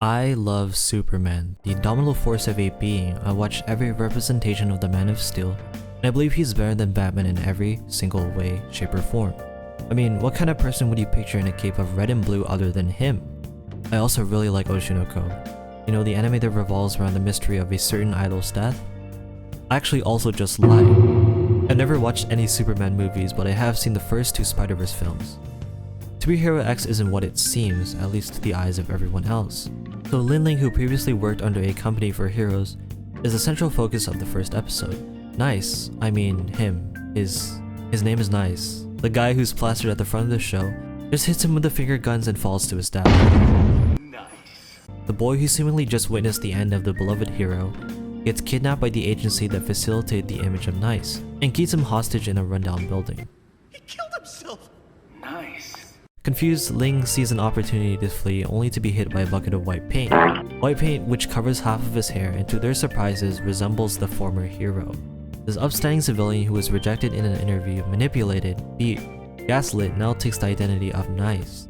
I love Superman, the indomitable force of a being. I watched every representation of the Man of Steel, and I believe he's better than Batman in every single way, shape, or form. I mean, what kind of person would you picture in a cape of red and blue other than him? I also really like Oshinoko. You know, the anime that revolves around the mystery of a certain idol's death? I actually also just lied. I've never watched any Superman movies, but I have seen the first two Spider-Verse films. To be Hero X isn't what it seems, at least to the eyes of everyone else. So Lin Ling, who previously worked under a company for heroes, is the central focus of the first episode. Nice. I mean, him. His name is Nice. The guy who's plastered at the front of the show just hits him with the finger guns and falls to his death. Nice. The boy who seemingly just witnessed the end of the beloved hero gets kidnapped by the agency that facilitated the image of Nice and keeps him hostage in a rundown building. He killed himself. Nice. Confused, Ling sees an opportunity to flee only to be hit by a bucket of white paint. White paint which covers half of his hair and to their surprises resembles the former hero. This upstanding civilian who was rejected in an interview, manipulated, beat, gaslit, now takes the identity of Nice.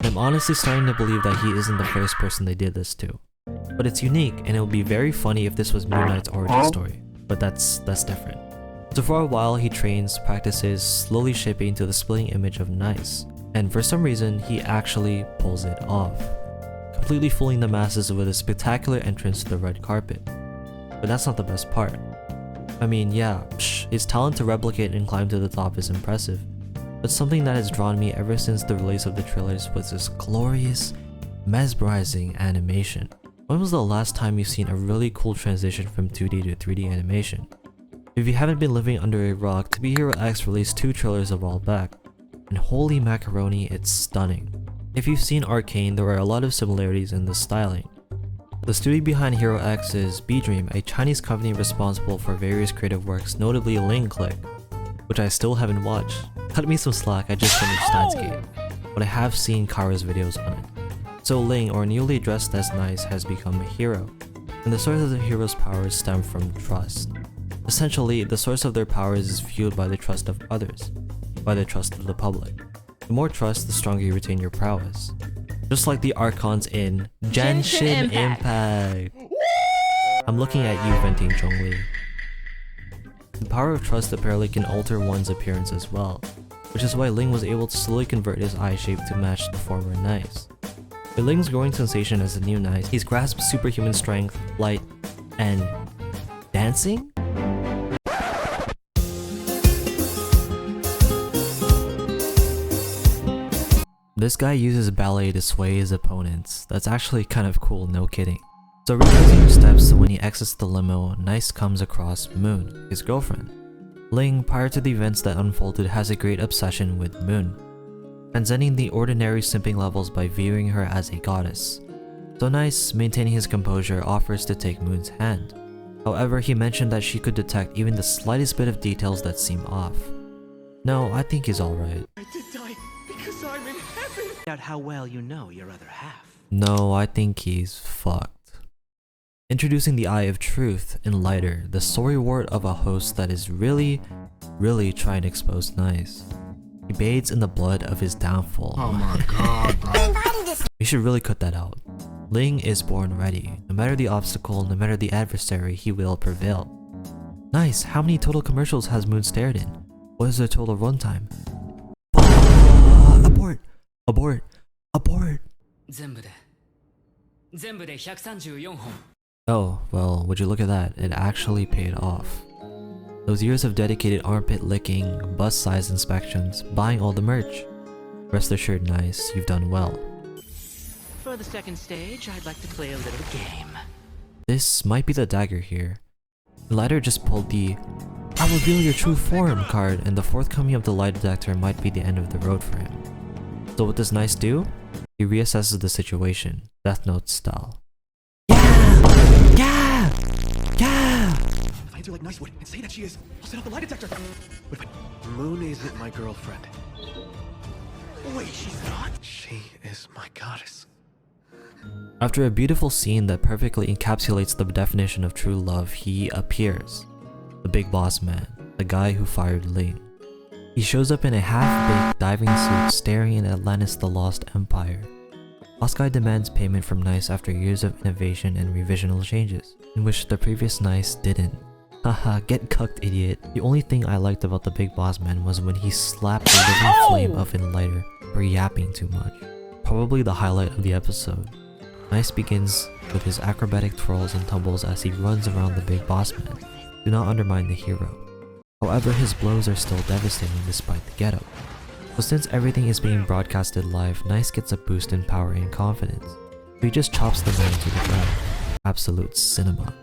I'm honestly starting to believe that he isn't the first person they did this to. But it's unique and it would be very funny if this was Moon Knight's origin story, but that's different. So for a while he trains, practices, slowly shaping to the splitting image of Nice. And for some reason, he actually pulls it off, completely fooling the masses with a spectacular entrance to the red carpet. But that's not the best part. I mean, yeah, his talent to replicate and climb to the top is impressive, but something that has drawn me ever since the release of the trailers was this glorious, mesmerizing animation. When was the last time you've seen a really cool transition from 2D to 3D animation? If you haven't been living under a rock, To Be Hero X released 2 trailers a while back, and holy macaroni, it's stunning. If you've seen Arcane, there are a lot of similarities in the styling. The studio behind Hero X is B-Dream, a Chinese company responsible for various creative works, notably Ling Click, which I still haven't watched. Cut me some slack, I just finished Stats Gate, but I have seen Karu's videos on it. So Ling, or newly dressed as Nice, has become a hero, and the source of the hero's powers stem from trust. Essentially, the source of their powers is fueled by the trust of others, by the trust of the public. The more trust, the stronger you retain your prowess. Just like the Archons in Genshin Impact. I'm looking at you, venting Zhongli. The power of trust apparently can alter one's appearance as well, which is why Ling was able to slowly convert his eye shape to match the former Nice. With Ling's growing sensation as the new Nice, he's grasped superhuman strength, light, and dancing? This guy uses ballet to sway his opponents. That's actually kind of cool, no kidding. So retracing her steps, when he exits the limo, Nice comes across Moon, his girlfriend. Ling, prior to the events that unfolded, has a great obsession with Moon, transcending the ordinary simping levels by viewing her as a goddess. So Nice, maintaining his composure, offers to take Moon's hand. However, he mentioned that she could detect even the slightest bit of details that seem off. No, I think he's alright. I did die because I'm in heaven. Out how well you know your other half. No, I think he's fucked. Introducing the Eye of Truth in Lighter, the sorry word of a host that is really trying to expose Nice. He bathes in the blood of his downfall. Oh my god, bro. We should really cut that out. Ling is born ready. No matter the obstacle, no matter the adversary, he will prevail. Nice, how many total commercials has Moon starred in? What is their total runtime? Abort! Abort! Abort! 全部で134本. Oh, well, would you look at that, it actually paid off. Those years of dedicated armpit licking, bust size inspections, buying all the merch. Rest assured, Nice, you've done well. For the second stage, I'd like to play a little game. This might be the dagger here. The lighter just pulled the "I'll reveal your true form" card, and the forthcoming of the lie detector might be the end of the road for him. So what does Nice do? He reassesses the situation, Death Note style. Yeah! If I answer like Nice would and say that she is, I'll set off the lie detector. But Moon isn't my girlfriend. Wait, she's not? She is my goddess. After a beautiful scene that perfectly encapsulates the definition of true love, he appears. The big boss man, the guy who fired Ling. He shows up in a half-baked diving suit staring at Atlantis the Lost Empire. Boss Guy demands payment from Nice after years of innovation and revisional changes, in which the previous Nice didn't. Haha, get cucked, idiot. The only thing I liked about the Big Boss Man was when he slapped the living flame of Enlighter for yapping too much. Probably the highlight of the episode. Nice begins with his acrobatic twirls and tumbles as he runs around the Big Boss Man. Do not undermine the hero. However, his blows are still devastating despite the getup. So since everything is being broadcasted live, Nice gets a boost in power and confidence. So he just chops the man to the ground. Absolute cinema.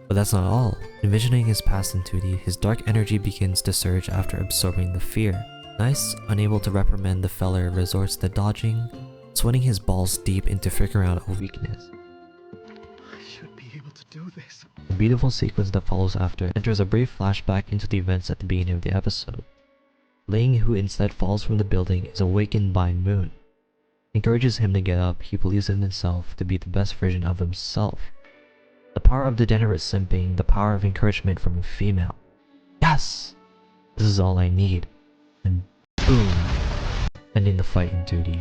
But that's not all. Envisioning his past in 2D, his dark energy begins to surge after absorbing the fear. Nice, unable to reprimand the feller, resorts to dodging, sweating his balls deep into figuring out a weakness. I should be able to do this. The beautiful sequence that follows after enters a brief flashback into the events at the beginning of the episode. Ling, who instead falls from the building, is awakened by Moon. Encourages him to get up. He believes in himself to be the best version of himself. The power of degenerate simping, the power of encouragement from a female. Yes! This is all I need. And boom! Ending the fight in 2D.